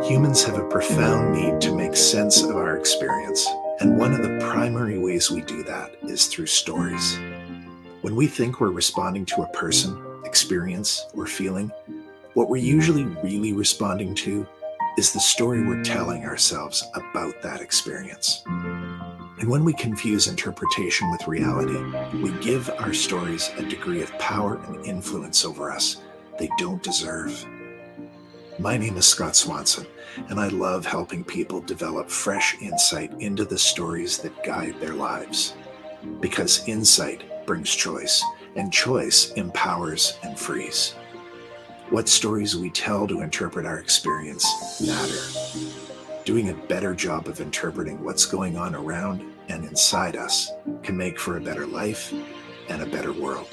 Humans have a profound need to make sense of our experience, and one of the primary ways we do that is through stories. When we think we're responding to a person, experience, or feeling, what we're usually really responding to is the story we're telling ourselves about that experience. And when we confuse interpretation with reality, we give our stories a degree of power and influence over us they don't deserve. My name is Scott Swanson, and I love helping people develop fresh insight into the stories that guide their lives. Because insight brings choice, and choice empowers and frees. What stories we tell to interpret our experience matter. Doing a better job of interpreting what's going on around and inside us can make for a better life and a better world.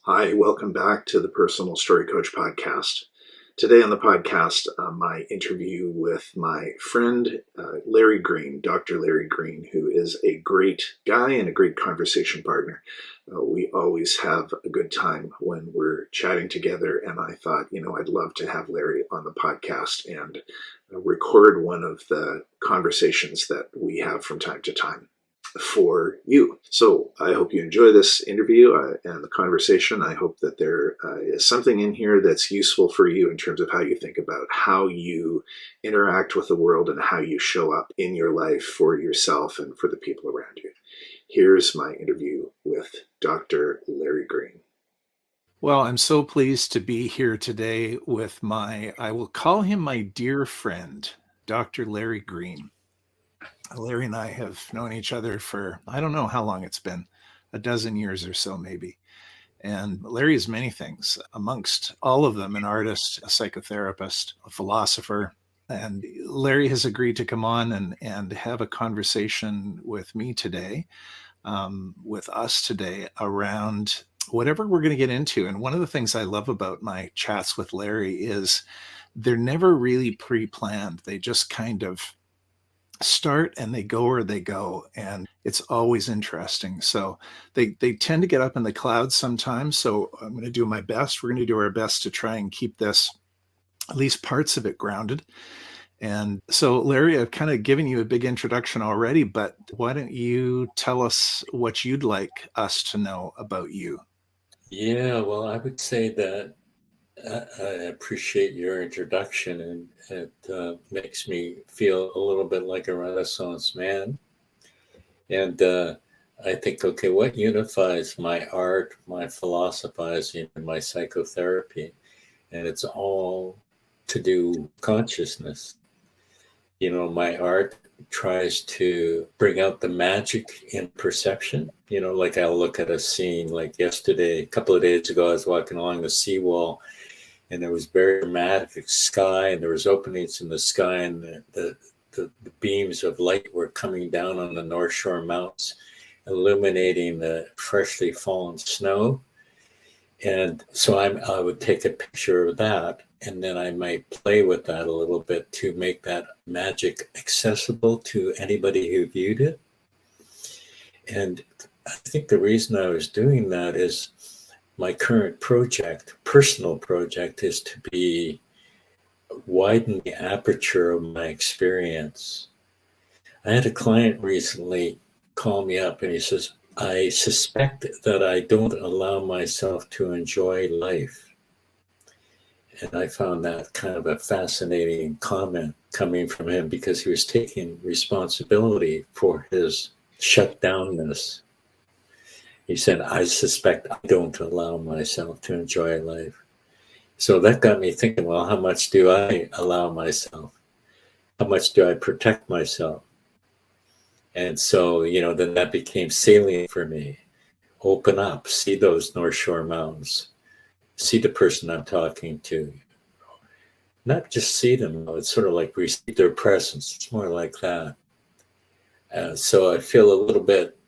Hi, welcome back to the Personal Story Coach podcast. Today on the podcast, my interview with my friend, Larry Green, Dr. Larry Green, who is a great guy and a great conversation partner. We always have a good time when we're chatting together, and I thought, I'd love to have Larry on the podcast and record one of the conversations that we have from time to time for you. So I hope you enjoy this interview and the conversation. I hope that there is something in here that's useful for you in terms of how you think about how you interact with the world and how you show up in your life for yourself and for the people around you. Here's my interview with Dr. Larry Green. Well, I'm so pleased to be here today with I will call him my dear friend, Dr. Larry Green. Larry and I have known each other for, I don't know how long it's been, a dozen years or so maybe. And Larry is many things, amongst all of them, an artist, a psychotherapist, a philosopher. And Larry has agreed to come on and have a conversation with me today, with us today, around whatever we're going to get into. And one of the things I love about my chats with Larry is they're never really pre-planned. They just kind of start and they go where they go, and it's always interesting. So they tend to get up in the clouds sometimes, so I'm going to do my best. We're going to do our best to try and keep this, at least parts of it, grounded. And so Larry, I've kind of given you a big introduction already, but why don't you tell us what you'd like us to know about you? Yeah, well, I would say that I appreciate your introduction, and it makes me feel a little bit like a Renaissance man. And I think, okay, what unifies my art, my philosophizing, and my psychotherapy? And it's all to do consciousness. My art tries to bring out the magic in perception. Like I'll look at a scene, like yesterday, a couple of days ago, I was walking along the seawall, and there was very dramatic sky, and there was openings in the sky, and the beams of light were coming down on the North Shore mountains, illuminating the freshly fallen snow. And so I would take a picture of that, and then I might play with that a little bit to make that magic accessible to anybody who viewed it. And I think the reason I was doing that is my current project, personal project, is to widen the aperture of my experience. I had a client recently call me up, and he says, I suspect that I don't allow myself to enjoy life. And I found that kind of a fascinating comment coming from him, because he was taking responsibility for his shutdownness. He said, I suspect I don't allow myself to enjoy life. So that got me thinking, well, how much do I allow myself? How much do I protect myself? And so, then that became salient for me. Open up, see those North Shore mountains, see the person I'm talking to. Not just see them, it's sort of like receive their presence. It's more like that. So I feel a little bit,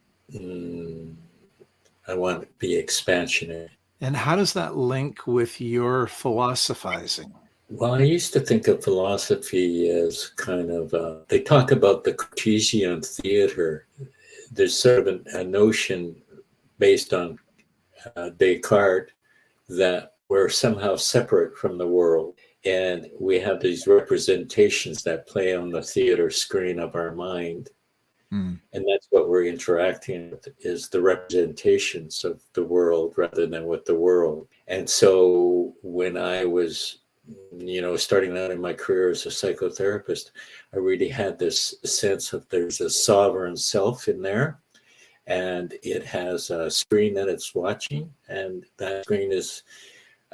I want to be expansionary. And how does that link with your philosophizing? Well, I used to think of philosophy as kind of, they talk about the Cartesian theater. There's sort of a notion based on Descartes that we're somehow separate from the world. And we have these representations that play on the theater screen of our mind. Mm. And that's what we're interacting with, is the representations of the world rather than with the world. And so when I was, starting out in my career as a psychotherapist, I really had this sense of there's a sovereign self in there, and it has a screen that it's watching, and that screen is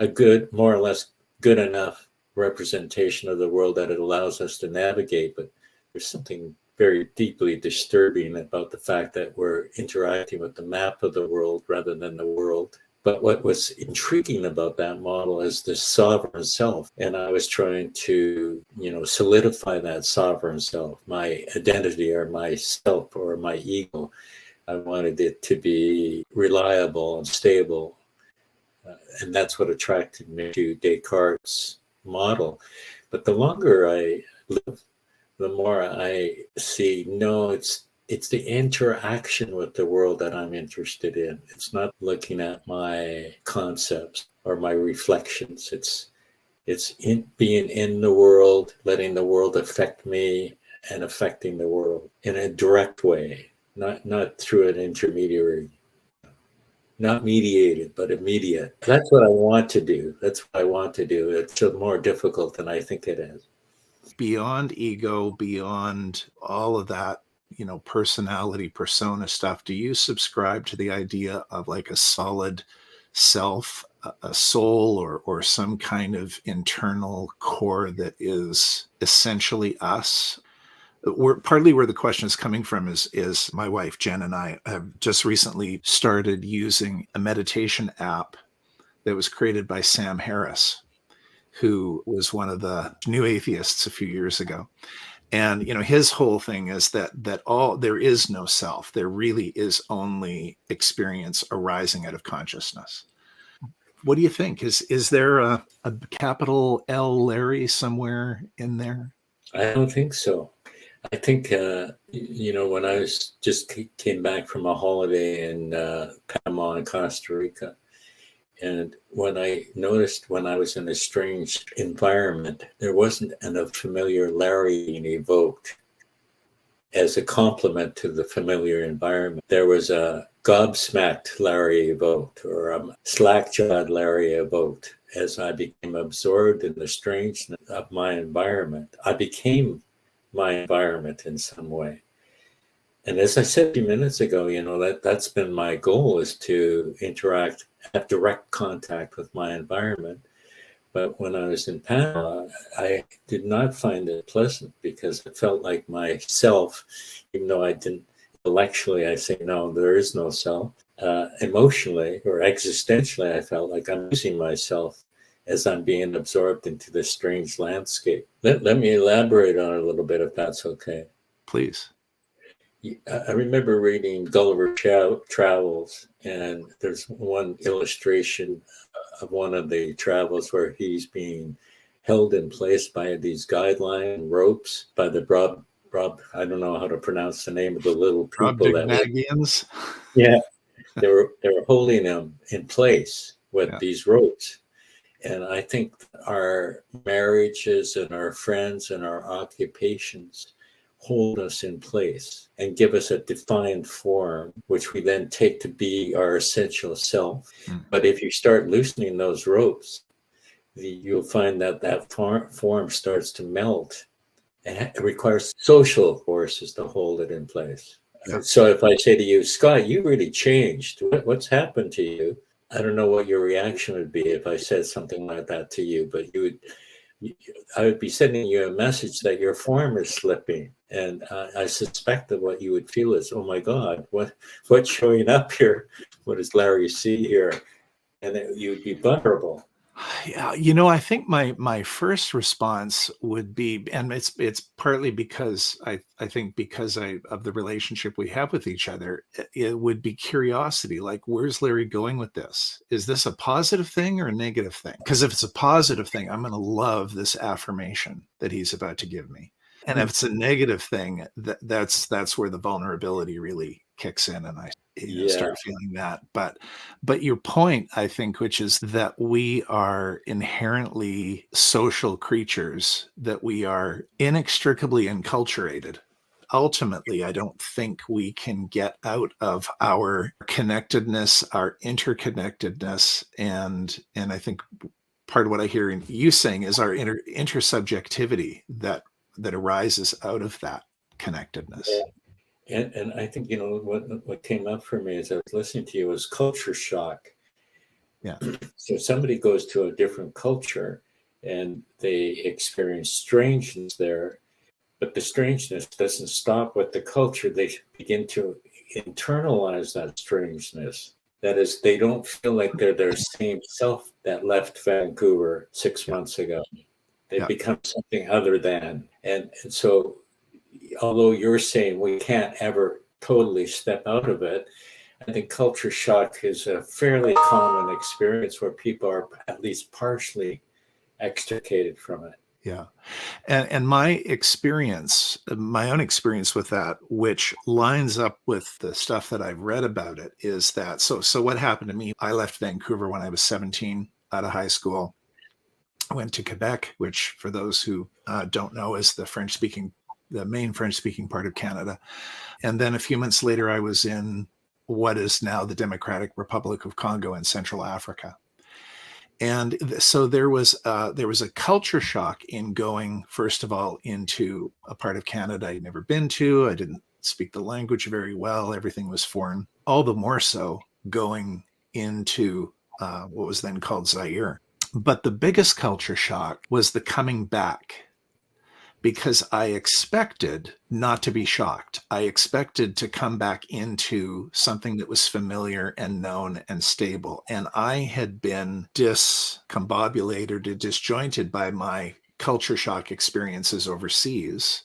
a good, more or less good enough representation of the world that it allows us to navigate. But there's something very deeply disturbing about the fact that we're interacting with the map of the world rather than the world. But what was intriguing about that model is the sovereign self. And I was trying to, solidify that sovereign self, my identity or my self or my ego. I wanted it to be reliable and stable. And that's what attracted me to Descartes' model. But the longer I live, the more I see, no, it's the interaction with the world that I'm interested in. It's not looking at my concepts or my reflections. It's being in the world, letting the world affect me and affecting the world in a direct way, not through an intermediary. Not mediated, but immediate. That's what I want to do. That's what I want to do. It's more difficult than I think it is. Beyond ego, beyond all of that, personality, persona stuff, do you subscribe to the idea of like a solid self, a soul, or some kind of internal core that is essentially us? Partly where the question is coming from is my wife Jen and I have just recently started using a meditation app that was created by Sam Harris, who was one of the new atheists a few years ago. And his whole thing is that there is no self. There really is only experience arising out of consciousness. What do you think? Is there a capital L Larry somewhere in there? I don't think so. I think, when I just came back from a holiday in Panama and Costa Rica, and when I noticed when I was in a strange environment, there wasn't enough familiar Larry being evoked as a complement to the familiar environment. There was a gobsmacked Larry evoked, or a slack-jawed Larry evoked. As I became absorbed in the strangeness of my environment, I became my environment in some way. And as I said a few minutes ago, that's been my goal, is to interact, have direct contact with my environment. But when I was in Panama, I did not find it pleasant, because it felt like myself, even though I didn't intellectually, I say, no, there is no self. Emotionally or existentially, I felt like I'm losing myself as I'm being absorbed into this strange landscape. Let me elaborate on it a little bit, if that's okay. Please. I remember reading Gulliver Travels, and there's one illustration of one of the travels where he's being held in place by these guideline ropes by the Brob. I don't know how to pronounce the name of the little people that were. Yeah, they were holding him in place with these ropes. And I think our marriages and our friends and our occupations hold us in place and give us a defined form, which we then take to be our essential self. But if you start loosening those ropes, you'll find that form starts to melt, and it requires social forces to hold it in place. Yeah. So if I say to you, Scott, you really changed. What's happened to you? I don't know what your reaction would be if I said something like that to you, but I would be sending you a message that your form is slipping. And I suspect that what you would feel is, oh my God, what's showing up here? What does Larry see here? And you would be vulnerable. Yeah, I think my first response would be, and it's partly because I think because of the relationship we have with each other, it would be curiosity. Like, where's Larry going with this? Is this a positive thing or a negative thing? Because if it's a positive thing, I'm going to love this affirmation that he's about to give me. And if it's a negative thing, that's where the vulnerability really kicks in. And Yeah. start feeling that. But your point, I think, which is that we are inherently social creatures, that we are inextricably enculturated. Ultimately, I don't think we can get out of our connectedness, our interconnectedness, and I think part of what I hear you saying is our intersubjectivity that arises out of that connectedness. And I think, what came up for me as I was listening to you was culture shock. Yeah. So somebody goes to a different culture and they experience strangeness there, but the strangeness doesn't stop with the culture. They begin to internalize that strangeness. That is, they don't feel like they're their same self that left Vancouver 6 months ago. They Yeah. become something other than. And so, although you're saying we can't ever totally step out of it, I think culture shock is a fairly common experience where people are at least partially extricated from it. Yeah. And my experience, my own experience with that, which lines up with the stuff that I've read about it, is that so what happened to me, I left Vancouver when I was 17 out of high school. I went to Quebec, which for those who don't know is the main French speaking part of Canada. And then a few months later, I was in what is now the Democratic Republic of Congo in Central Africa. And so there was a culture shock in going, first of all, into a part of Canada I'd never been to. I didn't speak the language very well. Everything was foreign. All the more so going into what was then called Zaire. But the biggest culture shock was the coming back, because I expected not to be shocked. I expected to come back into something that was familiar and known and stable. And I had been discombobulated or disjointed by my culture shock experiences overseas.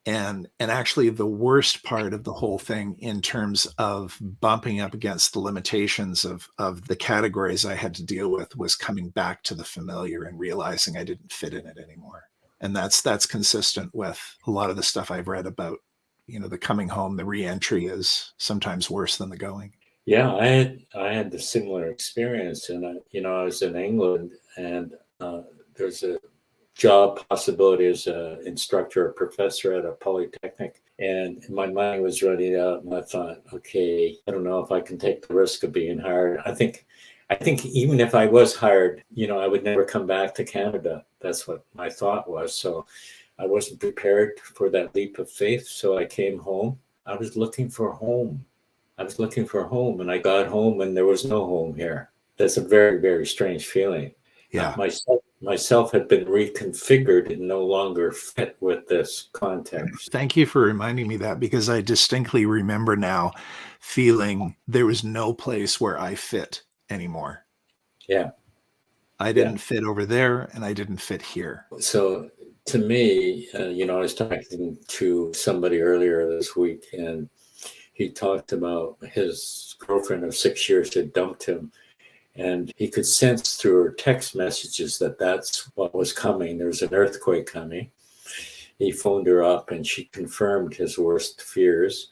And actually the worst part of the whole thing in terms of bumping up against the limitations of the categories I had to deal with was coming back to the familiar and realizing I didn't fit in it anymore. And that's consistent with a lot of the stuff I've read about, the coming home, the reentry is sometimes worse than the going. Yeah, I had the similar experience, and I was in England, and there's a job possibility as an instructor or professor at a polytechnic, and my mind was running out, and I thought, okay, I don't know if I can take the risk of being hired. I think even if I was hired, I would never come back to Canada. That's what my thought was. So I wasn't prepared for that leap of faith. So I came home. I was looking for home. I was looking for home, and I got home, and there was no home here. That's a very, very strange feeling. Yeah. Myself had been reconfigured and no longer fit with this context. Thank you for reminding me that, because I distinctly remember now feeling there was no place where I fit anymore. Yeah. I Yeah. didn't fit over there and I didn't fit here. So to me, I was talking to somebody earlier this week, and he talked about his girlfriend of 6 years had dumped him. And he could sense through her text messages that that's what was coming. There was an earthquake coming. He phoned her up and she confirmed his worst fears.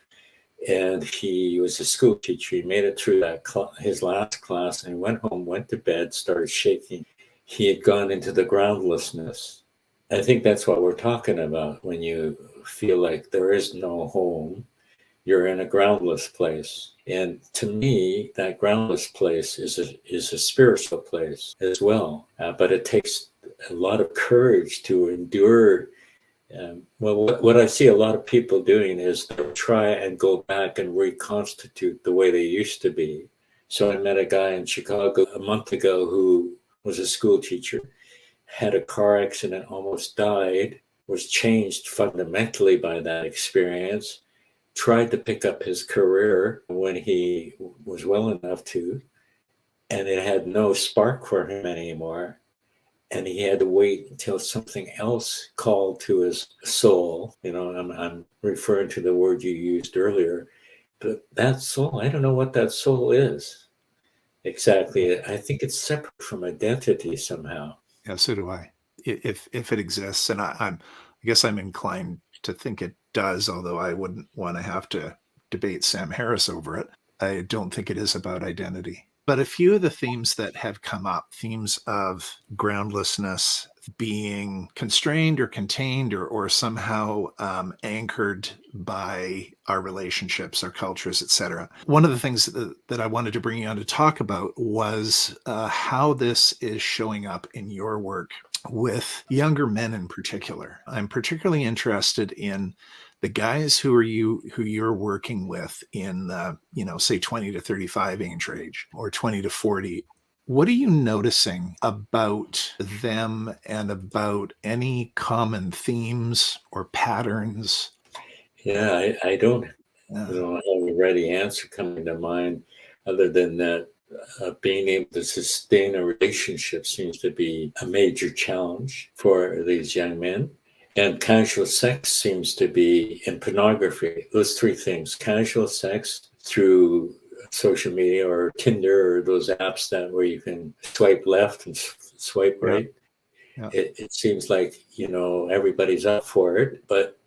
And he was a school teacher. He made it through his last class, and he went home, went to bed, started shaking. He had gone into the groundlessness. I think that's what we're talking about when you feel like there is no home. You're in a groundless place. And to me, that groundless place is a spiritual place as well. But it takes a lot of courage to endure. What I see a lot of people doing is they'll try and go back and reconstitute the way they used to be. So I met a guy in Chicago a month ago who was a school teacher, had a car accident, almost died, was changed fundamentally by that experience, tried to pick up his career when he was well enough to, and it had no spark for him anymore. And he had to wait until something else called to his soul. I'm referring to the word you used earlier, but that soul, I don't know what that soul is exactly. I think it's separate from identity somehow. Yeah, so do I. If it exists, and I guess I'm inclined to think it does, although I wouldn't want to have to debate Sam Harris over it. I don't think it is about identity. But a few of the themes that have come up, themes of groundlessness, being constrained or contained or somehow anchored by our relationships, our cultures, etc. One of the things that I wanted to bring you on to talk about was how this is showing up in your work with younger men in particular. I'm particularly interested in the guys who you're working with in the, say 20 to 35 age range or 20 to 40. What are you noticing about them and about any common themes or patterns? Yeah, I don't have a ready answer coming to mind other than that being able to sustain a relationship seems to be a major challenge for these young men. And casual sex seems to be in pornography. Those three things: casual sex through social media or Tinder or those apps where you can swipe left and swipe right. Yeah. It seems like, everybody's up for it, but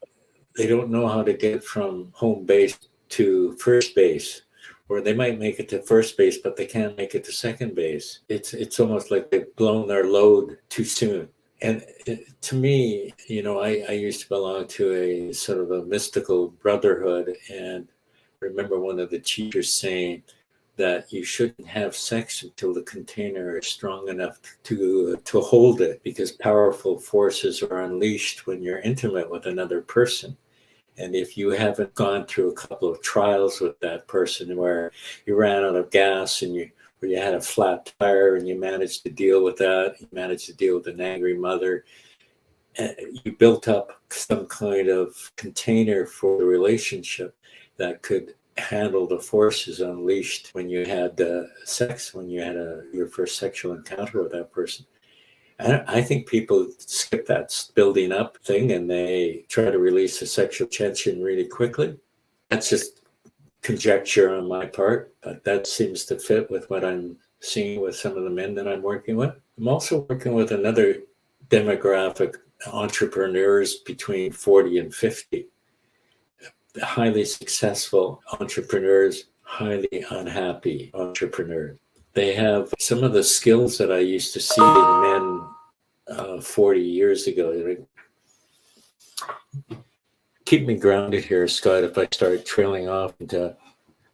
they don't know how to get from home base to first base. Or they might make it to first base, but they can't make it to second base. It's almost like they've blown their load too soon. And to me, I used to belong to a sort of a mystical brotherhood. And I remember one of the teachers saying that you shouldn't have sex until the container is strong enough to hold it, because powerful forces are unleashed when you're intimate with another person. And if you haven't gone through a couple of trials with that person where you ran out of gas and you had a flat tire and you managed to deal with that, you managed to deal with an angry mother, and you built up some kind of container for the relationship that could handle the forces unleashed when you had sex, when you had your first sexual encounter with that person. I think people skip that building up thing and they try to release the sexual tension really quickly. That's just conjecture on my part, but that seems to fit with what I'm seeing with some of the men that I'm working with. I'm also working with another demographic, entrepreneurs between 40 and 50. Highly successful entrepreneurs, highly unhappy entrepreneurs. They have some of the skills that I used to see in men 40 years ago. Keep me grounded here, Scott, if I start trailing off into...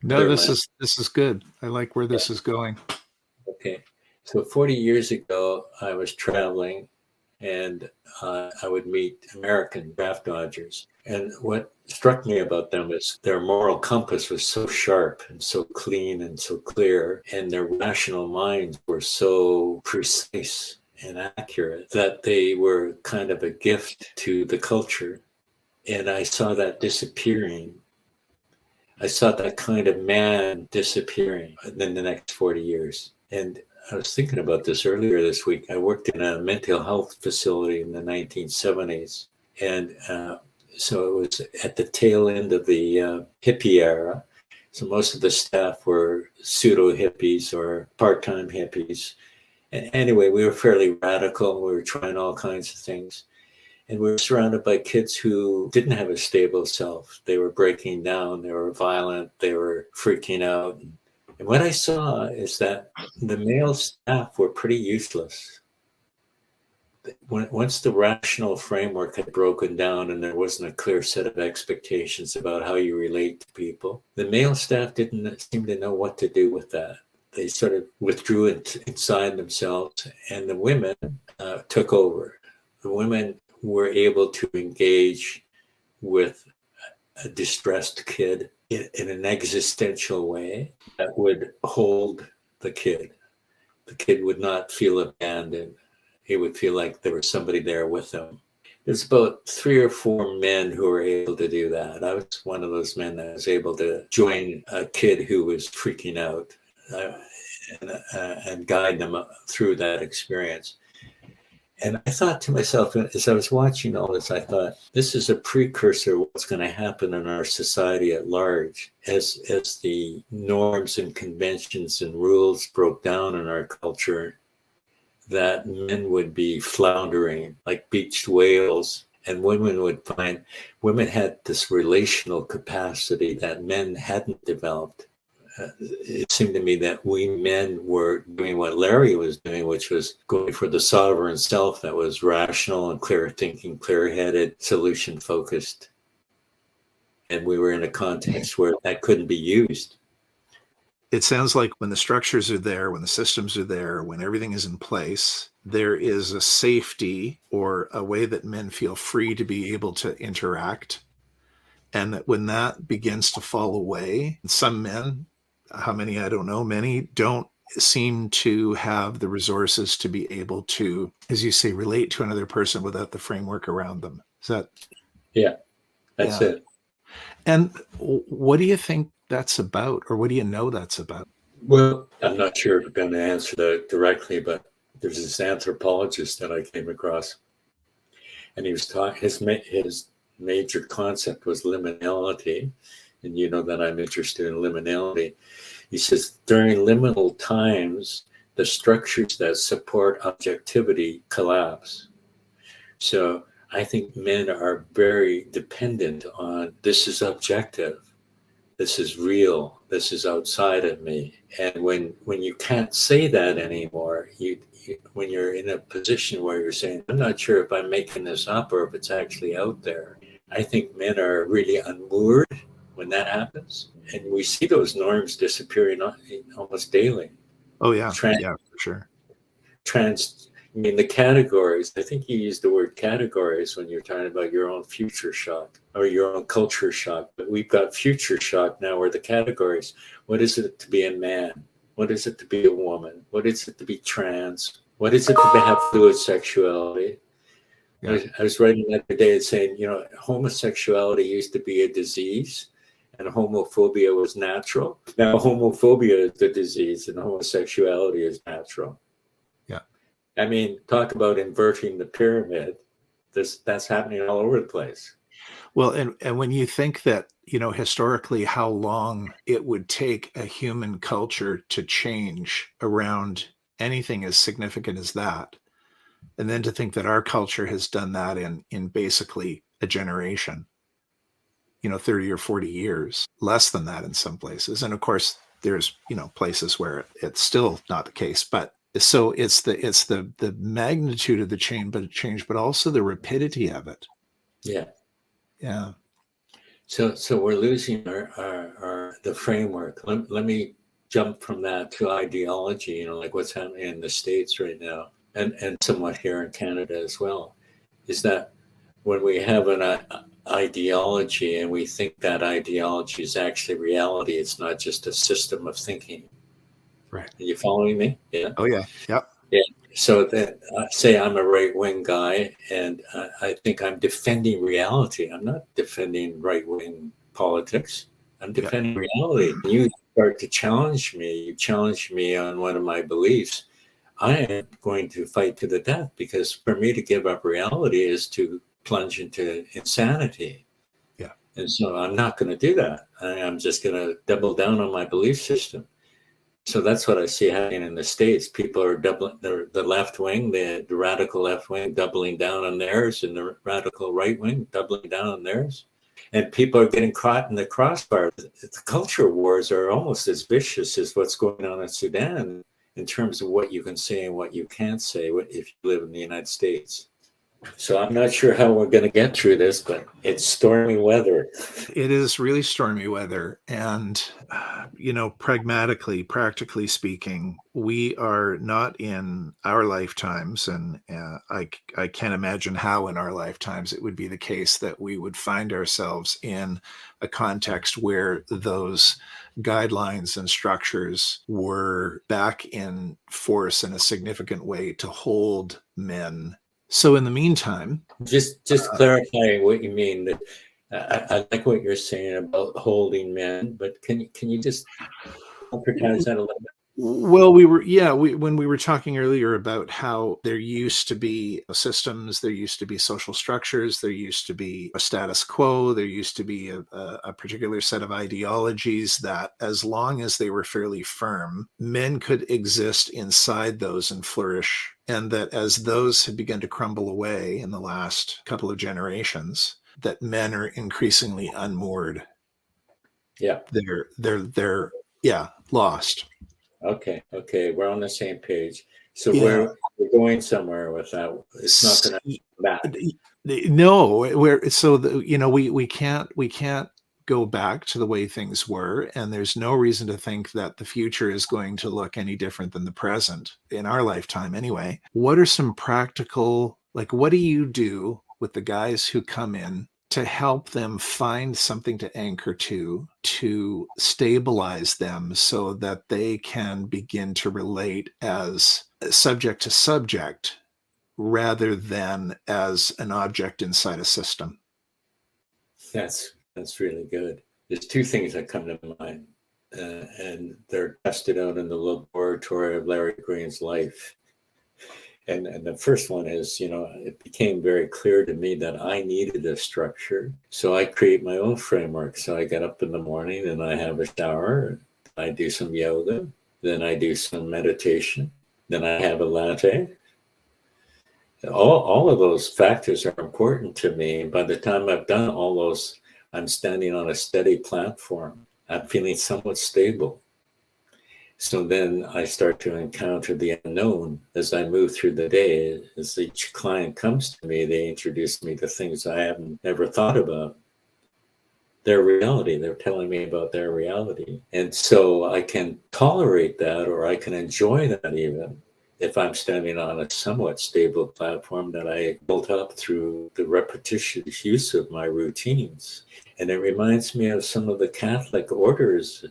No, this is good. I like where this is going. Okay. So 40 years ago, I was traveling and I would meet American draft dodgers. And what struck me about them is their moral compass was so sharp and so clean and so clear, and their rational minds were so precise and accurate that they were kind of a gift to the culture. And I saw that disappearing. I saw that kind of man disappearing in the next 40 years. And I was thinking about this earlier this week. I worked in a mental health facility in the 1970s. And so it was at the tail end of the hippie era. So most of the staff were pseudo hippies or part-time hippies. And anyway, we were fairly radical. We were trying all kinds of things. And we were surrounded by kids who didn't have a stable self. They were breaking down. They were violent. They were freaking out. And what I saw is that the male staff were pretty useless. Once the rational framework had broken down and there wasn't a clear set of expectations about how you relate to people, the male staff didn't seem to know what to do with that. They sort of withdrew inside themselves, and the women took over. The women were able to engage with a distressed kid in an existential way that would hold the kid. The kid would not feel abandoned. He would feel like there was somebody there with him. There's about 3 or 4 men who were able to do that. I was one of those men that was able to join a kid who was freaking out and guide them through that experience. And I thought to myself, as I was watching all this, I thought, this is a precursor of what's going to happen in our society at large as the norms and conventions and rules broke down in our culture, that men would be floundering like beached whales, and women had this relational capacity that men hadn't developed. it seemed to me that we men were doing what Larry was doing, which was going for the sovereign self that was rational and clear thinking, clear-headed, solution-focused. And we were in a context where that couldn't be used. It sounds like when the structures are there, when the systems are there, when everything is in place, there is a safety or a way that men feel free to be able to interact. And that when that begins to fall away, some men, how many, I don't know, many don't seem to have the resources to be able to, as you say, relate to another person without the framework around them. Is that? Yeah, that's it. And what do you think that's about, or what do you know that's about? Well, I'm not sure if I'm going to answer that directly, but there's this anthropologist that I came across, and he was talking. His major concept was liminality, and you know that I'm interested in liminality. He says during liminal times, the structures that support objectivity collapse. So I think men are very dependent on this is objective, this is real, this is outside of me. And when you can't say that anymore, when you're in a position where you're saying, I'm not sure if I'm making this up or if it's actually out there, I think men are really unmoored when that happens. And we see those norms disappearing almost daily. Oh, yeah. Yeah, for sure. I mean, the categories, I think you used the word categories when you're talking about your own future shock or your own culture shock. But we've got future shock now where the categories, what is it to be a man? What is it to be a woman? What is it to be trans? What is it to have fluid sexuality? Yeah. I was writing the other day saying, homosexuality used to be a disease and homophobia was natural. Now homophobia is the disease and homosexuality is natural. I mean, talk about inverting the pyramid. That's happening all over the place. Well, and when you think that, historically, how long it would take a human culture to change around anything as significant as that, and then to think that our culture has done that in basically a generation, 30 or 40 years, less than that in some places. And of course, there's, places where it's still not the case, but so it's the magnitude of the change, but also the rapidity of it. Yeah. Yeah. So we're losing our the framework. Let me jump from that to ideology, like what's happening in the States right now and somewhat here in Canada as well, is that when we have an ideology and we think that ideology is actually reality, it's not just a system of thinking. Right. Are you following me? Yeah. Oh, yeah. Yep. Yeah. So that say I'm a right-wing guy and I think I'm defending reality. I'm not defending right-wing politics. I'm defending reality. You start to challenge me. You challenge me on one of my beliefs. I am going to fight to the death because for me to give up reality is to plunge into insanity. Yeah. And so I'm not going to do that. I'm just going to double down on my belief system. So that's what I see happening in the States. People are doubling the left wing, the radical left wing, doubling down on theirs, and the radical right wing doubling down on theirs. And people are getting caught in the crossbar. The culture wars are almost as vicious as what's going on in Sudan in terms of what you can say and what you can't say if you live in the United States. So I'm not sure how we're going to get through this, but it's stormy weather. It is really stormy weather. And, practically speaking, we are not in our lifetimes. And I can't imagine how in our lifetimes it would be the case that we would find ourselves in a context where those guidelines and structures were back in force in a significant way to hold men. So in the meantime, just clarifying what you mean. I like what you're saying about holding men, but can you just concretize that a little bit? Well, when we were talking earlier about how there used to be systems, there used to be social structures, there used to be a status quo, there used to be a particular set of ideologies that, as long as they were fairly firm, men could exist inside those and flourish. And that as those had begun to crumble away in the last couple of generations, that men are increasingly unmoored. Yeah. They're Yeah, lost. Okay, we're on the same page. So Yeah. we're going somewhere with that. It's not going to come back. No, we're so we can't go back to the way things were, and there's no reason to think that the future is going to look any different than the present in our lifetime anyway. What are some practical, like, what do you do with the guys who come in to help them find something to anchor to stabilize them so that they can begin to relate as subject to subject rather than as an object inside a system? That's really good. There's two things that come to mind, and they're tested out in the laboratory of Larry Green's life. And the first one is, it became very clear to me that I needed a structure. So I create my own framework. So I get up in the morning and I have a shower. I do some yoga. Then I do some meditation. Then I have a latte. All of those factors are important to me. By the time I've done all those, I'm standing on a steady platform. I'm feeling somewhat stable. So then I start to encounter the unknown as I move through the day. As each client comes to me, they introduce me to things I haven't ever thought about. Their reality, they're telling me about their reality. And so I can tolerate that, or I can enjoy that even if I'm standing on a somewhat stable platform that I built up through the repetitious use of my routines. And it reminds me of some of the Catholic orders,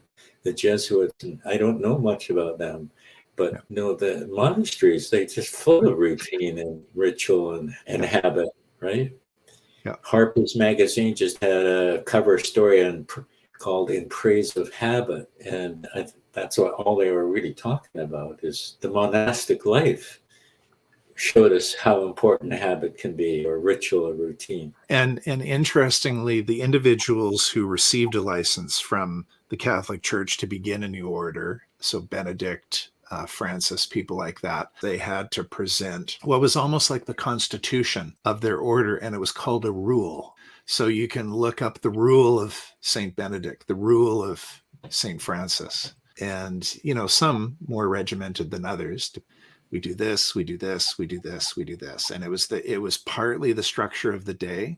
the Jesuits. And I don't know much about them, but Yeah. the monasteries, they just full of routine and ritual and habit, right? Yeah. Harper's Magazine just had a cover story called "In Praise of Habit," and that's what all they were really talking about is the monastic life. Showed us how important a habit can be, or ritual, or routine. And interestingly, the individuals who received a license from the Catholic Church to begin a new order, so Benedict, Francis, people like that, they had to present what was almost like the constitution of their order, and it was called a rule. So you can look up the rule of Saint Benedict, the rule of Saint Francis, and some more regimented than others. We do this, we do this, we do this, we do this. And it was partly the structure of the day.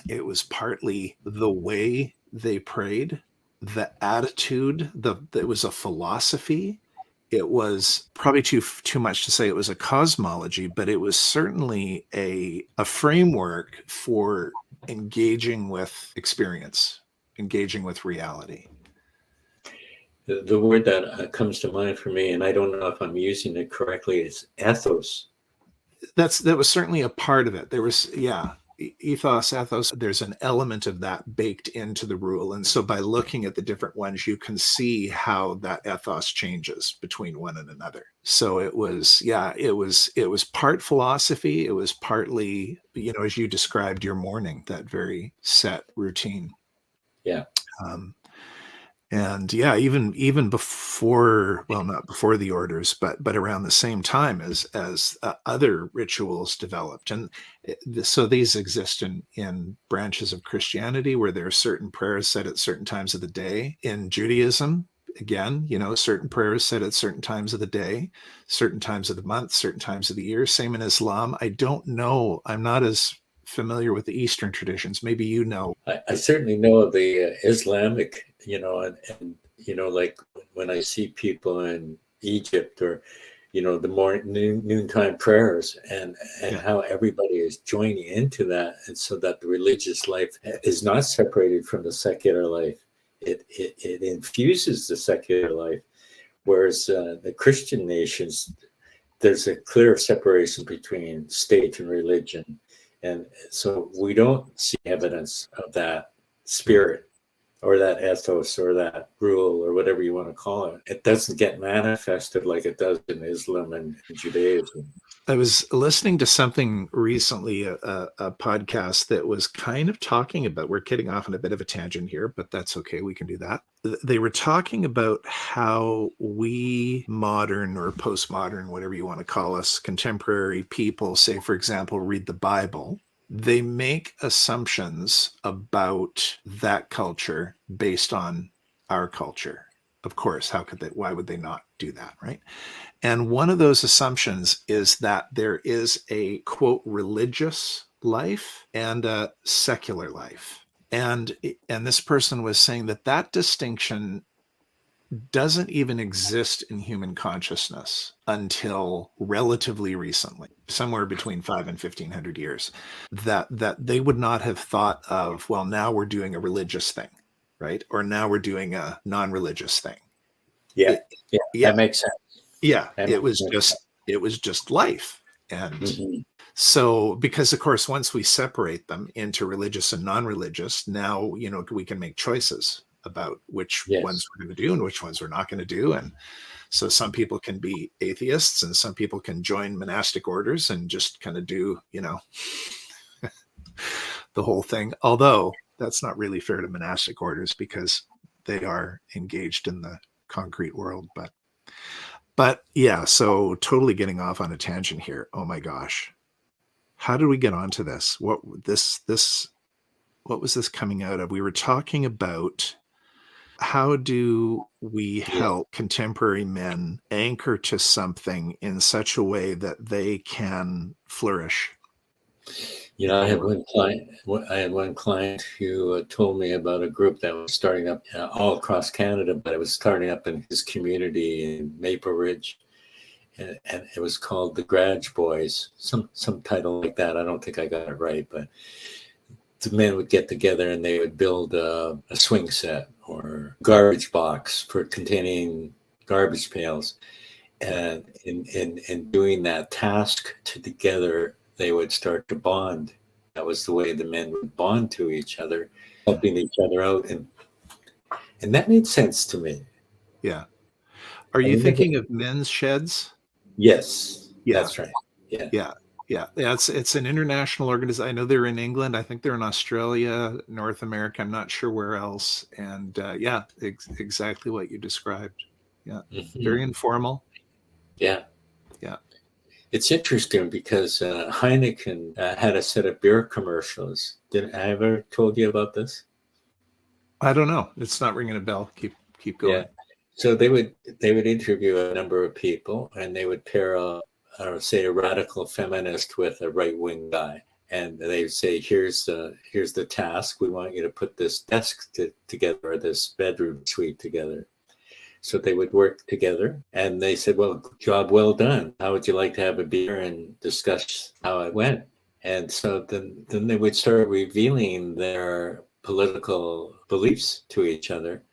It was partly the way they prayed, the attitude, it was a philosophy. It was probably too much to say it was a cosmology, but it was certainly a framework for engaging with experience, engaging with reality. The word that comes to mind for me, and I don't know if I'm using it correctly, is ethos. That was certainly a part of it. There was, yeah, ethos. There's an element of that baked into the rule, and so by looking at the different ones, you can see how that ethos changes between one and another. So it was, yeah, it was part philosophy. It was partly, as you described your morning, that very set routine. Yeah. Um, and yeah, even before, well, not before the orders, but around the same time as other rituals developed. And so these exist in branches of Christianity where there are certain prayers said at certain times of the day. In Judaism, again, certain prayers said at certain times of the day, certain times of the month, certain times of the year. Same in Islam. I don't know, I'm not as familiar with the Eastern traditions. Maybe I certainly know of the Islamic, and like when I see people in Egypt, or the morning noontime prayers, and Yeah. how everybody is joining into that, and so that the religious life is not separated from the secular life. It infuses the secular life, whereas the Christian nations, there's a clear separation between state and religion. And so we don't see evidence of that spirit or that ethos or that rule or whatever you want to call it. It doesn't get manifested like it does in Islam and Judaism. I was listening to something recently, a podcast that was kind of talking about, we're getting off on a bit of a tangent here, but that's okay. We can do that. They were talking about how we modern or postmodern, whatever you want to call us, contemporary people, say, for example, read the Bible. They make assumptions about that culture based on our culture. Of course, how could they? Why would they not do that, right? And one of those assumptions is that there is a quote religious life and a secular life. And this person was saying that that distinction doesn't even exist in human consciousness until relatively recently, somewhere between 5 and 1500 years, that they would not have thought of, well, now we're doing a religious thing, right? Or now we're doing a non-religious thing. Yeah. It, Yeah. yeah, That makes sense. yeah, That it was makes sense. just life. And Mhm. so, because of course, once we separate them into religious and non-religious, now, we can make choices about which ones Yes. we're going to do and which ones we're not going to do. And so some people can be atheists and some people can join monastic orders and just kind of do, the whole thing. Although that's not really fair to monastic orders because they are engaged in the concrete world. But yeah, so totally getting off on a tangent here. Oh my gosh. How did we get onto this? What was this coming out of? We were talking about how do we Yeah. help contemporary men anchor to something in such a way that they can flourish? I had one client. I had one client who told me about a group that was starting up all across Canada, but it was starting up in his community in Maple Ridge, and it was called the Garage Boys, some title like that. I don't think I got it right, but the men would get together and they would build a swing set or garbage box for containing garbage pails. And in doing that task together, they would start to bond. That was the way the men would bond to each other, helping each other out. And that made sense to me. Yeah. Are you And thinking of men's sheds? yes, Yeah. that's right. Yeah. Yeah. Yeah. It's an international organization. I know they're in England. I think they're in Australia, North America. I'm not sure where else. And yeah, exactly what you described. Yeah. Very Mhm. informal. Yeah. Yeah. It's interesting because Heineken had a set of beer commercials. Did I ever told you about this? I don't know. It's not ringing a bell. Keep Yeah. going. So they would interview a number of people, and they would pair say a radical feminist with a right wing guy, and they would say, "Here's the task. We want you to put this desk together, or this bedroom suite together." So they would work together, and they said, "Well, job well done. How would you like to have a beer and discuss how it went?" And so then they would start revealing their political beliefs to each other,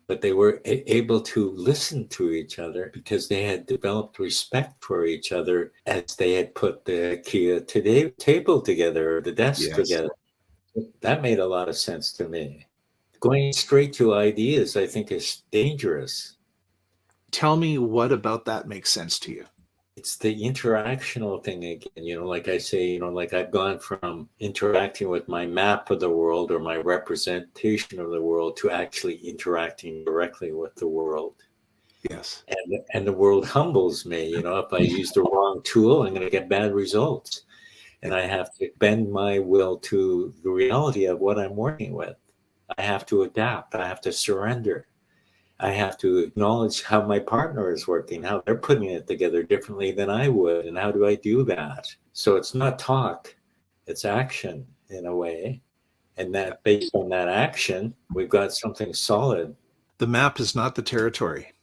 but they were able to listen to each other because they had developed respect for each other as they had put the IKEA table together, or the desk Yes. together. That made a lot of sense to me. Going straight to ideas, I think, is dangerous. Tell me what about that makes sense to you? It's the interactional thing again, like I say, like I've gone from interacting with my map of the world or my representation of the world to actually interacting directly with the world. Yes. And the world humbles me. If I use the wrong tool, I'm going to get bad results, and Yeah. I have to bend my will to the reality of what I'm working with. I have to adapt. I have to surrender. I have to acknowledge how my partner is working, how they're putting it together differently than I would, and how do I do that? So it's not talk, it's action in a way, and Yeah. that based on that action, we've got something solid. The map is not the territory.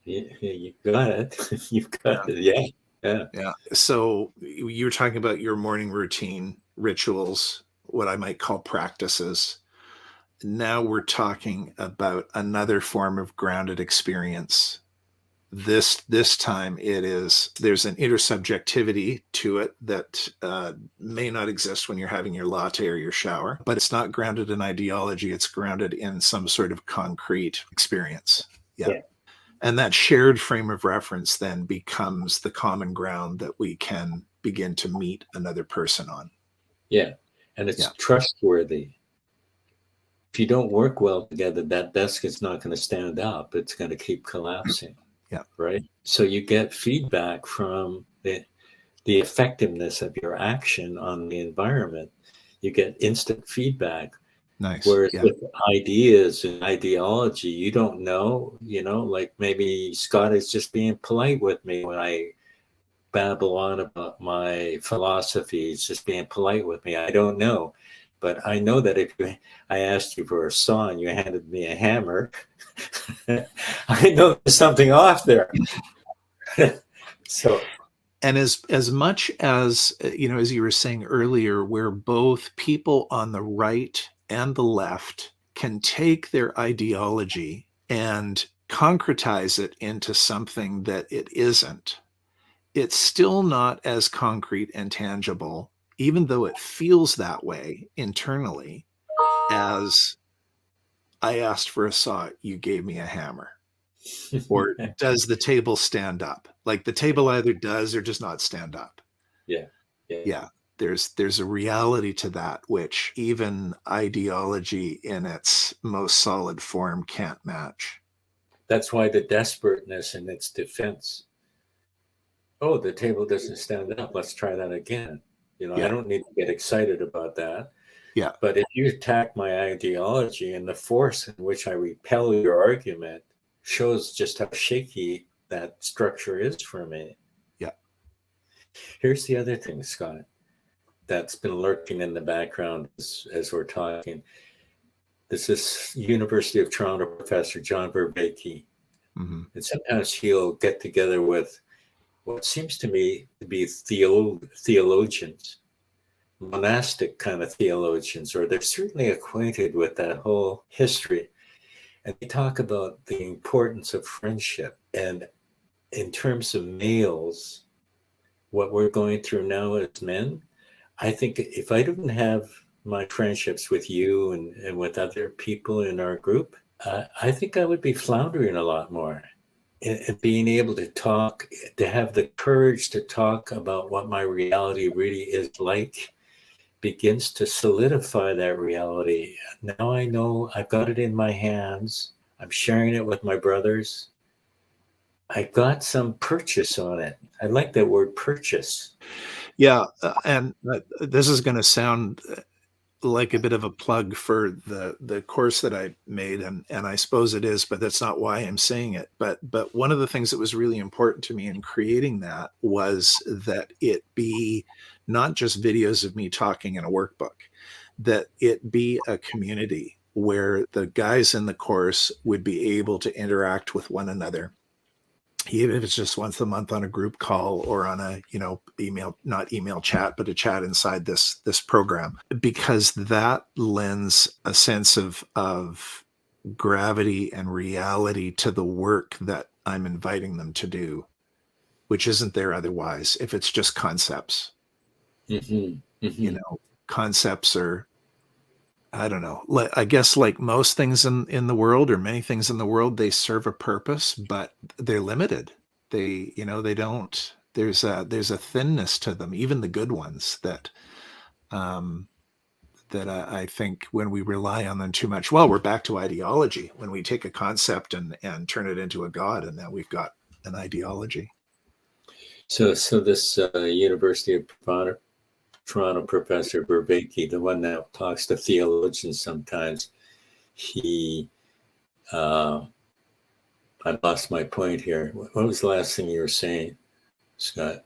You got it. You've Yeah. got it. Yeah. Yeah. Yeah. So you were talking about your morning routine rituals, what I might call practices. Now we're talking about another form of grounded experience. This time there's an intersubjectivity to it that may not exist when you're having your latte or your shower, but it's not grounded in ideology. It's grounded in some sort of concrete experience. Yeah. Yeah. And that shared frame of reference then becomes the common ground that we can begin to meet another person on. Yeah. And Yeah. it's trustworthy. If you don't work well together, that desk is not going to stand up. It's going to keep collapsing. Yeah. Right. So you get feedback from the effectiveness of your action on the environment. You get instant feedback. Nice. Whereas Yeah. with ideas and ideology, you don't know, like maybe Scott is just being polite with me when I babble on about my philosophy. He's just being polite with me. I don't know. But I know that if I asked you for a saw and you handed me a hammer, I know there's something off there. So, And as much as as you were saying earlier, where both people on the right and the left can take their ideology and concretize it into something that it isn't, it's still not as concrete and tangible, even though it feels that way internally, as I asked for a saw, you gave me a hammer. Or does the table stand up? Like the table either does or does not stand up. yeah, yeah. Yeah. There's a reality to that which even ideology in its most solid form can't match. That's why the desperateness in its defense. Oh, the table doesn't stand up. Let's try that again. I Yeah. don't need to get excited about that. Yeah. But if you attack my ideology and the force in which I repel your argument shows just how shaky that structure is for me. Yeah. Here's the other thing, Scott, that's been lurking in the background as we're talking. This is University of Toronto professor John Vervaeke. Mm-hmm. And sometimes he'll get together with what seems to me to be theologians, monastic kind of theologians, or they're certainly acquainted with that whole history. And they talk about the importance of friendship. And in terms of males, what we're going through now as men, I think if I didn't have my friendships with you and with other people in our group, I think I would be floundering a lot more. And being able to talk, to have the courage to talk about what my reality really is like, begins to solidify that reality. Now I know I've got it in my hands. I'm sharing it with my brothers. I got some purchase on it. I like that word purchase. Yeah. And this is going to sound like a bit of a plug for the course that I made, and I suppose it is, but that's not why I'm saying it. But one of the things that was really important to me in creating that was that it be not just videos of me talking in a workbook, that it be a community where the guys in the course would be able to interact with one another, even if it's just once a month on a group call or on a email, not email chat, but a chat inside this program, because that lends a sense of gravity and reality to the work that I'm inviting them to do, which isn't there otherwise if it's just concepts. Mm-hmm. Mm-hmm. Concepts are, I don't know, I guess like most things in the world, or many things in the world, they serve a purpose, but they're limited. They don't, there's a thinness to them, even the good ones um, that I think when we rely on them too much, well, we're back to ideology. When we take a concept and turn it into a god, and now we've got an ideology. So this University of Toronto professor Vervaeke, the one that talks to theologians sometimes, he, I lost my point here. What was the last thing you were saying, Scott?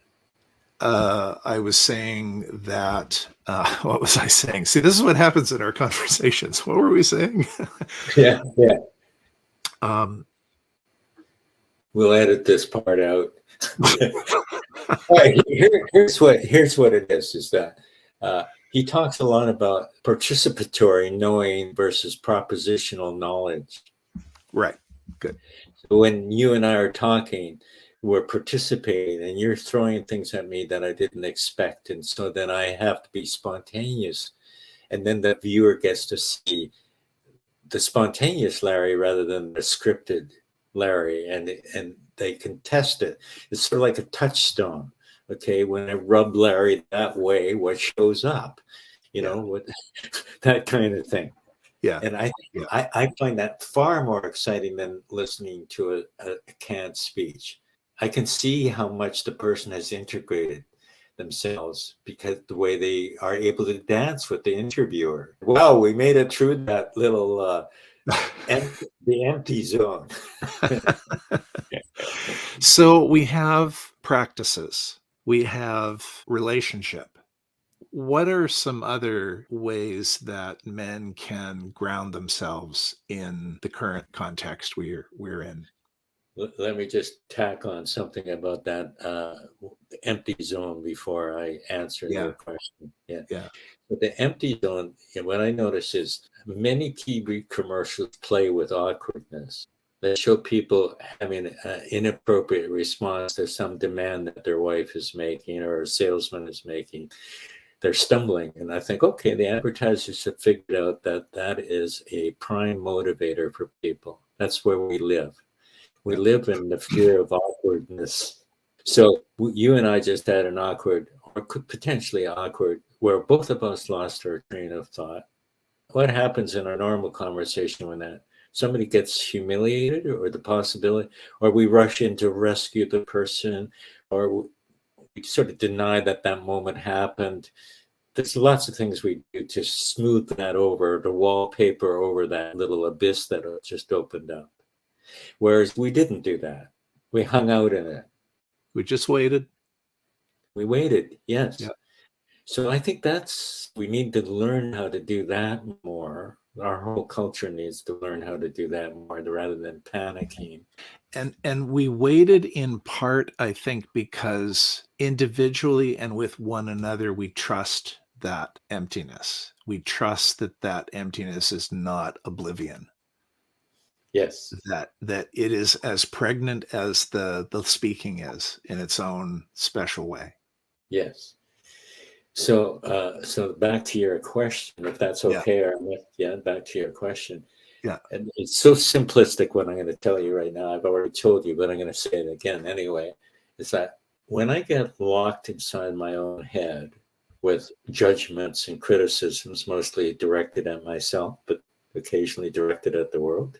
I was saying that, what was I saying? See, this is what happens in our conversations. What were we saying? Yeah. um, We'll edit this part out. All right, here's what it is that he talks a lot about participatory knowing versus propositional knowledge. right. Good. So when you and I are talking, we're participating and you're throwing things at me that I didn't expect. And so then I have to be spontaneous. And then the viewer gets to see the spontaneous Larry rather than the scripted Larry. And they can test it. It's sort of like a touchstone. Okay, when I rub Larry that way, what shows up? What that kind of thing. Yeah. And I find that far more exciting than listening to a canned speech. I can see how much the person has integrated. themselves because the way they are able to dance with the interviewer. Wow, we made it through that little the empty zone. So we have practices, we have relationship. What are some other ways that men can ground themselves in the current context we're in? Let me just tack on something about that empty zone before I answer your Yeah, question. Yeah. yeah, But the empty zone, and what I notice is many TV commercials play with awkwardness. They show people having an inappropriate response to some demand that their wife is making or a salesman is making. They're stumbling. And I think, okay, the advertisers have figured out that that is a prime motivator for people. That's where we live. We yeah. live in the fear of awkwardness. So you and I just had an awkward, or could potentially awkward, where both of us lost our train of thought. What happens in a normal conversation when that somebody gets humiliated, or the possibility, or we rush in to rescue the person, or we sort of deny that that moment happened. There's lots of things we do to smooth that over, to wallpaper over that little abyss that just opened up. Whereas we didn't do that. We hung out in it. We just waited. We waited. Yes. Yeah. So I think we need to learn how to do that more. Our whole culture needs to learn how to do that more rather than panicking. And we waited in part, I think, because individually and with one another, we trust that emptiness. We trust that that emptiness is not oblivion. Yes. That it is as pregnant as the speaking is in its own special way. Yes. So back to your question, if that's Yeah, okay, or yeah, back to your question. yeah, And it's so simplistic what I'm going to tell you right now. I've already told you, but I'm going to say it again anyway. Is that when I get locked inside my own head with judgments and criticisms, mostly directed at myself, but occasionally directed at the world,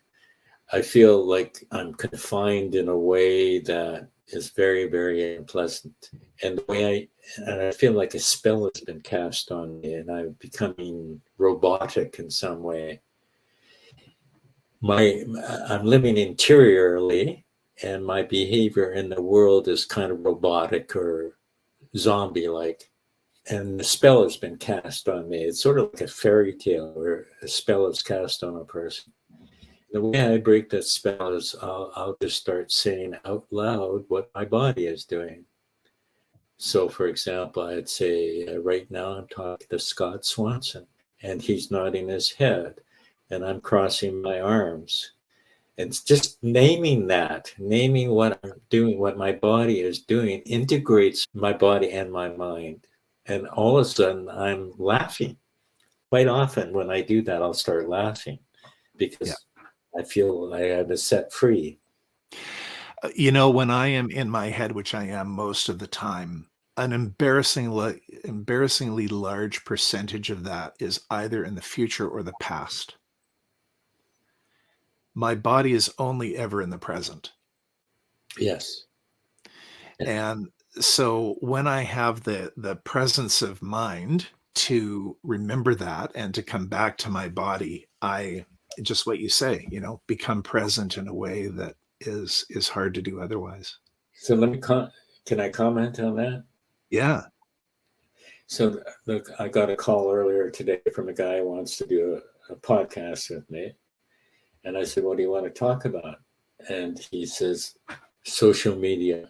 I feel like I'm confined in a way that is very, very unpleasant. And I feel like a spell has been cast on me, and I'm becoming robotic in some way. I'm living interiorly, and my behavior in the world is kind of robotic or zombie-like. And the spell has been cast on me. It's sort of like a fairy tale where a spell is cast on a person. The way I break that spell is I'll just start saying out loud what my body is doing. So, for example, I'd say, right now I'm talking to Scott Swanson, and he's nodding his head, and I'm crossing my arms. And it's just naming what I'm doing, what my body is doing, integrates my body and my mind. And all of a sudden, I'm laughing. Quite often, when I do that, I'll start laughing yeah. because I feel like I was set free. When I am in my head, which I am most of the time, an embarrassingly large percentage of that is either in the future or the past. My body is only ever in the present. Yes. And so when I have the presence of mind to remember that and to come back to my body, I just what you say, become present in a way that is hard to do otherwise. So can I comment on that? Yeah. So look, I got a call earlier today from a guy who wants to do a podcast with me. And I said, what do you want to talk about? And he says, social media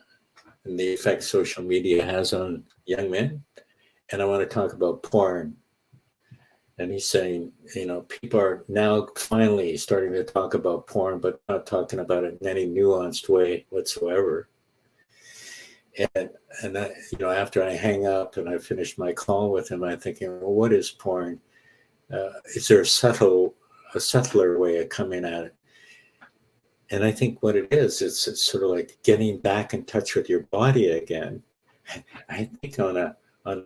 and the effect social media has on young men. And I want to talk about porn. And he's saying, people are now finally starting to talk about porn, but not talking about it in any nuanced way whatsoever. And that, after I hang up and I finished my call with him, I'm thinking, well, what is porn? Is there a subtler way of coming at it? And I think what it is, it's sort of like getting back in touch with your body again. I think on a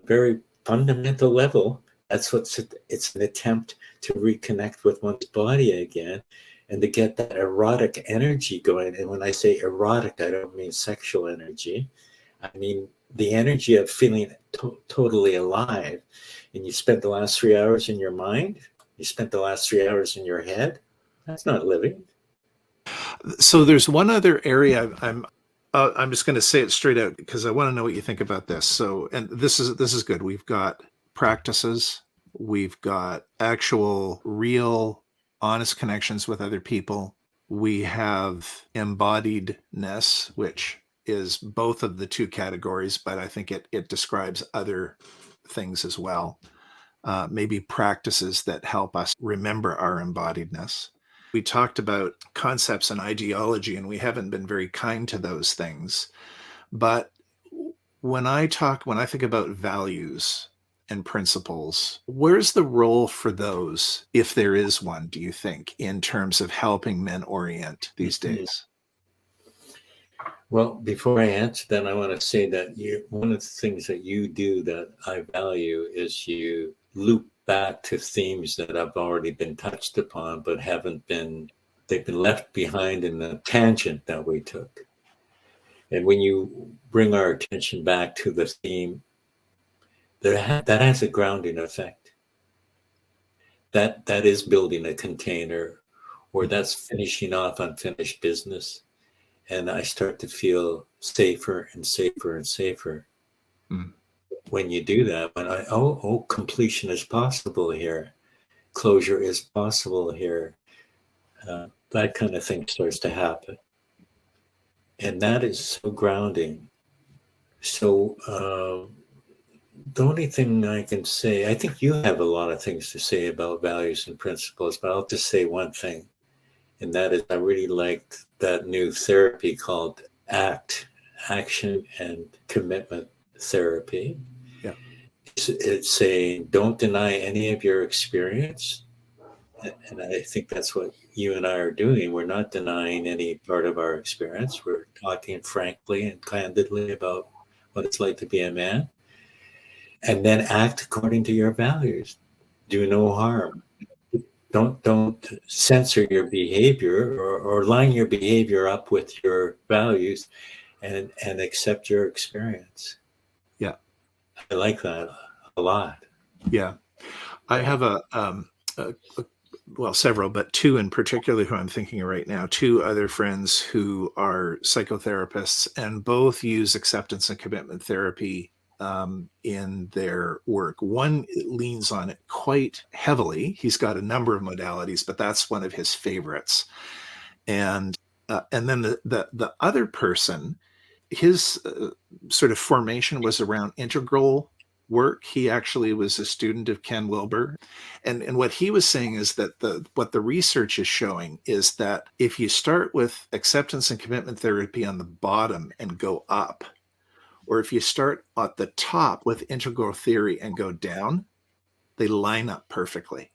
very fundamental level, it's an attempt to reconnect with one's body again and to get that erotic energy going. And when I say erotic, I don't mean sexual energy. I mean the energy of feeling totally alive, and you spent the last 3 hours in your mind, you spent the last 3 hours in your head, that's not living. So there's one other area I'm just going to say it straight out because I want to know what you think about this. So, and this is good. We've got practices, we've got actual, real, honest connections with other people. We have embodiedness, which is both of the two categories, but I think it describes other things as well. Maybe practices that help us remember our embodiedness. We talked about concepts and ideology, and we haven't been very kind to those things. But when I think about values and principles, where's the role for those, if there is one, do you think, in terms of helping men orient these days? Well, before I answer that, I want to say that one of the things that you do that I value is you loop back to themes that have already been touched upon, but they've been left behind in the tangent that we took. And when you bring our attention back to the theme, that has a grounding effect. That is building a container, or that's finishing off unfinished business. And I start to feel safer and safer and safer. Mm. When you do that, completion is possible here, closure is possible here, that kind of thing starts to happen, and that is so grounding. So the only thing I can say, I think you have a lot of things to say about values and principles, but I'll just say one thing, and that is I really liked that new therapy called action and commitment therapy. Yeah. It's saying don't deny any of your experience, and I think that's what you and I are doing. We're not denying any part of our experience. We're talking frankly and candidly about what it's like to be a man, and then act according to your values. Do no harm. Don't censor your behavior, or line your behavior up with your values, and accept your experience. Yeah. I like that a lot. Yeah. I have well, several, but two in particular who I'm thinking of right now, two other friends who are psychotherapists and both use acceptance and commitment therapy in their work. One leans on it quite heavily. He's got a number of modalities, but that's one of his favorites. And then the other person, his sort of formation was around integral work. He actually was a student of Ken Wilber. And what he was saying is that what the research is showing is that if you start with acceptance and commitment therapy on the bottom and go up, or if you start at the top with integral theory and go down, they line up perfectly.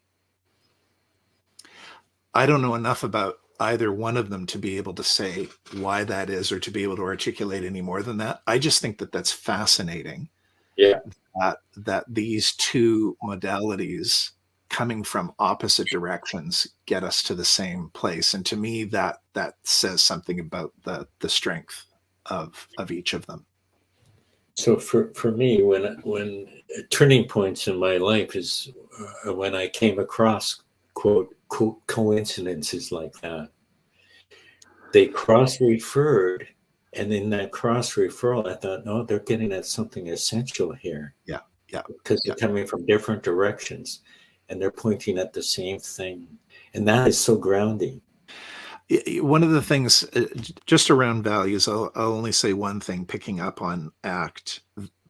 I don't know enough about either one of them to be able to say why that is or to be able to articulate any more than that. I just think that that's fascinating. Yeah. That these two modalities coming from opposite directions get us to the same place. And to me, that says something about the strength of each of them. So for me, when turning points in my life is when I came across quote coincidences like that. They cross referred, and in that cross referral, I thought, no, they're getting at something essential here. Yeah, yeah, because they're coming from different directions, and they're pointing at the same thing, and that is so grounding. One of the things just around values, I'll only say one thing, picking up on ACT.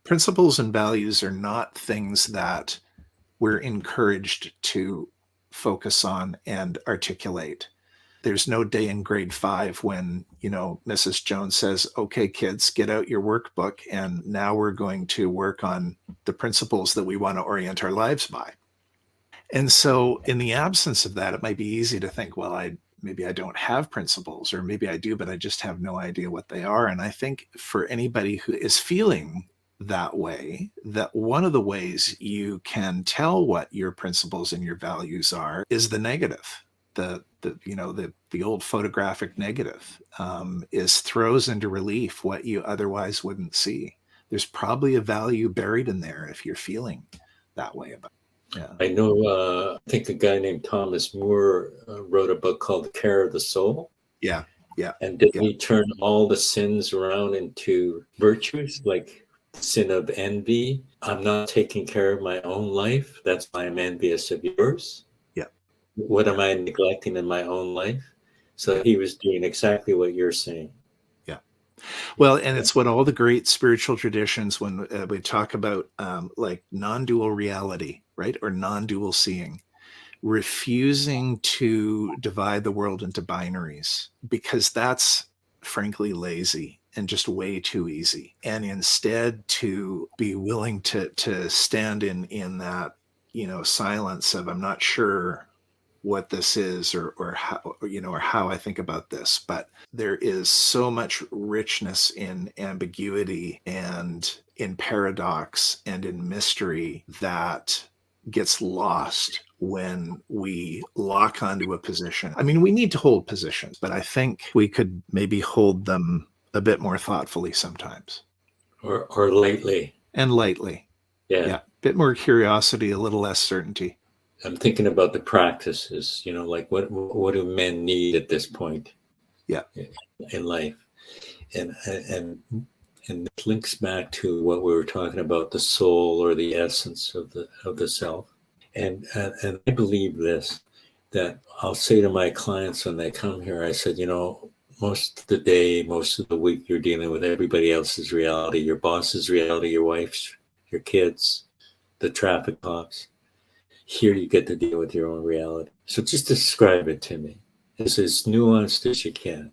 Principles and values are not things that we're encouraged to focus on and articulate. There's no day in grade 5 when, Mrs. Jones says, okay, kids, get out your workbook, and now we're going to work on the principles that we want to orient our lives by. And so in the absence of that, it might be easy to think, well, maybe I don't have principles, or maybe I do, but I just have no idea what they are. And I think for anybody who is feeling that way, that one of the ways you can tell what your principles and your values are is the negative. The old photographic negative is throws into relief what you otherwise wouldn't see. there's probably a value buried in there if you're feeling that way about it. Yeah. I know, I think a guy named Thomas Moore wrote a book called The Care of the Soul. Yeah. Yeah. And did Yeah. he turn all the sins around into virtues, like sin of envy? I'm not taking care of my own life. That's why I'm envious of yours. Yeah. What am I neglecting in my own life? So he was doing exactly what you're saying. Yeah. Well, and it's what all the great spiritual traditions, when we talk about like non-dual reality, right? Or non-dual seeing, refusing to divide the world into binaries, because that's frankly lazy and just way too easy. And instead to be willing to stand in that, silence of, I'm not sure what this is, or how, or how I think about this, but there is so much richness in ambiguity and in paradox and in mystery that gets lost when we lock onto a position. I mean, we need to hold positions, but I think we could maybe hold them a bit more thoughtfully sometimes. Or lately. And lightly. Yeah. Yeah. A bit more curiosity, a little less certainty. I'm thinking about the practices, like what do men need at this point Yeah. in life? And it links back to what we were talking about, the soul or the essence of the self. And I believe this, that I'll say to my clients when they come here, I said, most of the day, most of the week, you're dealing with everybody else's reality, your boss's reality, your wife's, your kids, the traffic cops. Here you get to deal with your own reality. So just describe it to me as nuanced as you can,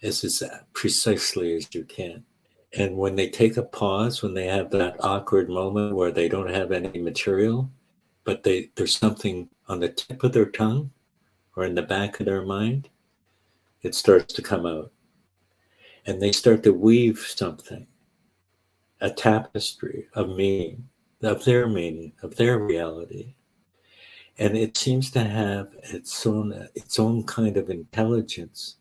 as precisely as you can. And when they take a pause, when they have that awkward moment where they don't have any material, but there's something on the tip of their tongue or in the back of their mind, it starts to come out. And they start to weave something, a tapestry of meaning, of their reality. And it seems to have its own kind of intelligence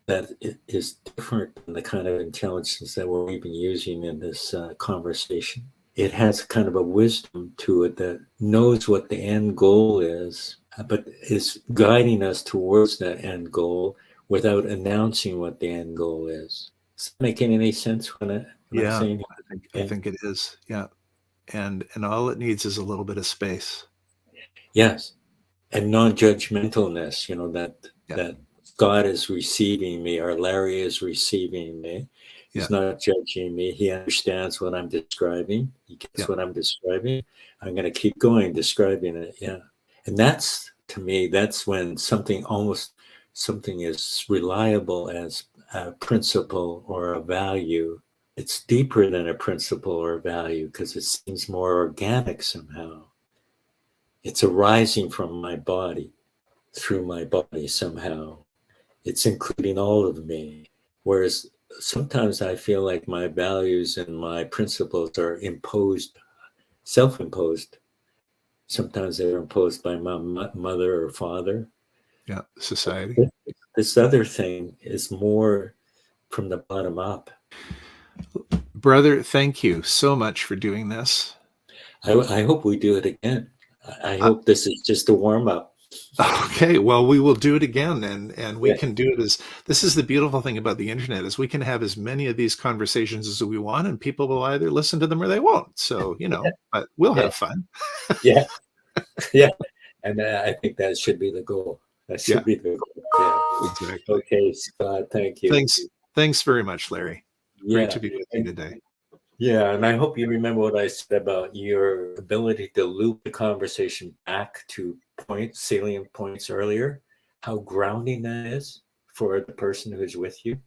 that is different than the kind of intelligence that we're even using in this conversation. It has kind of a wisdom to it that knows what the end goal is, but is guiding us towards that end goal without announcing what the end goal is. Is that making any sense when I'm saying? I think it is. Yeah. And all it needs is a little bit of space. Yes. And non-judgmentalness, Yeah. that God is receiving me, or Larry is receiving me. He's not judging me. He understands what I'm describing. He gets what I'm describing. I'm going to keep going describing it. Yeah. And that's, to me, that's when something is reliable as a principle or a value. It's deeper than a principle or a value because it seems more organic somehow. It's arising from my body, through my body somehow. It's including all of me. Whereas sometimes I feel like my values and my principles are imposed, self-imposed. Sometimes they're imposed by my mother or father. Yeah, society. This other thing is more from the bottom up. Brother, thank you so much for doing this. I hope we do it again. I hope this is just a warm-up. Okay, well, we will do it again, and we can do it this is the beautiful thing about the internet, is we can have as many of these conversations as we want, and people will either listen to them or they won't. So, but we'll have fun. Yeah. Yeah. And I think that should be the goal. That should be the goal. Yeah. Exactly. Okay, Scott, thank you. Thanks very much, Larry. Great to be with you today. Yeah, and I hope you remember what I said about your ability to loop the conversation back to salient points earlier, how grounding that is for the person who's with you.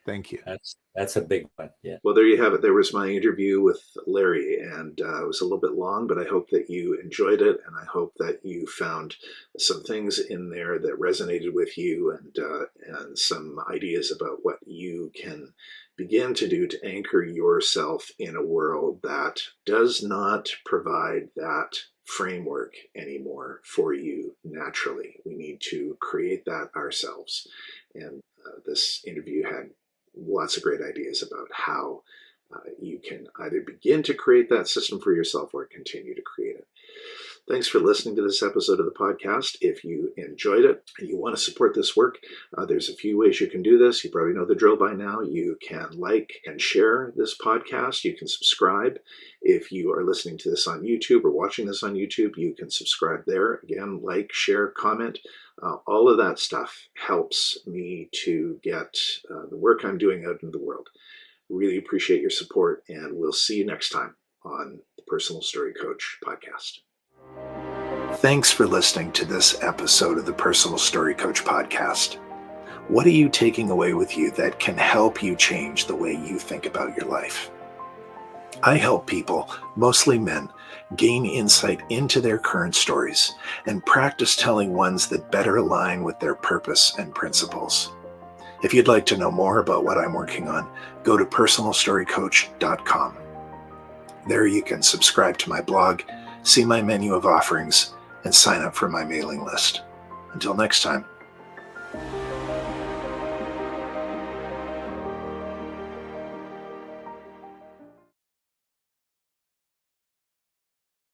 Thank you. That's a big one. Yeah. Well, there you have it. There was my interview with Larry, and it was a little bit long, but I hope that you enjoyed it, and I hope that you found some things in there that resonated with you, and some ideas about what you can begin to do to anchor yourself in a world that does not provide that framework anymore for you naturally. We need to create that ourselves. And this interview had lots of great ideas about how you can either begin to create that system for yourself or continue to create it. Thanks for listening to this episode of the podcast. If you enjoyed it and you want to support this work, there's a few ways you can do this. You probably know the drill by now. You can like and share this podcast. You can subscribe. If you are listening to this on YouTube or watching this on YouTube, you can subscribe there. Again, like, share, comment. All of that stuff helps me to get the work I'm doing out into the world. Really appreciate your support, and we'll see you next time on the Personal Story Coach podcast. Thanks for listening to this episode of the Personal Story Coach podcast. What are you taking away with you that can help you change the way you think about your life? I help people, mostly men, gain insight into their current stories and practice telling ones that better align with their purpose and principles. If you'd like to know more about what I'm working on, go to personalstorycoach.com. There you can subscribe to my blog, see my menu of offerings, and sign up for my mailing list. Until next time.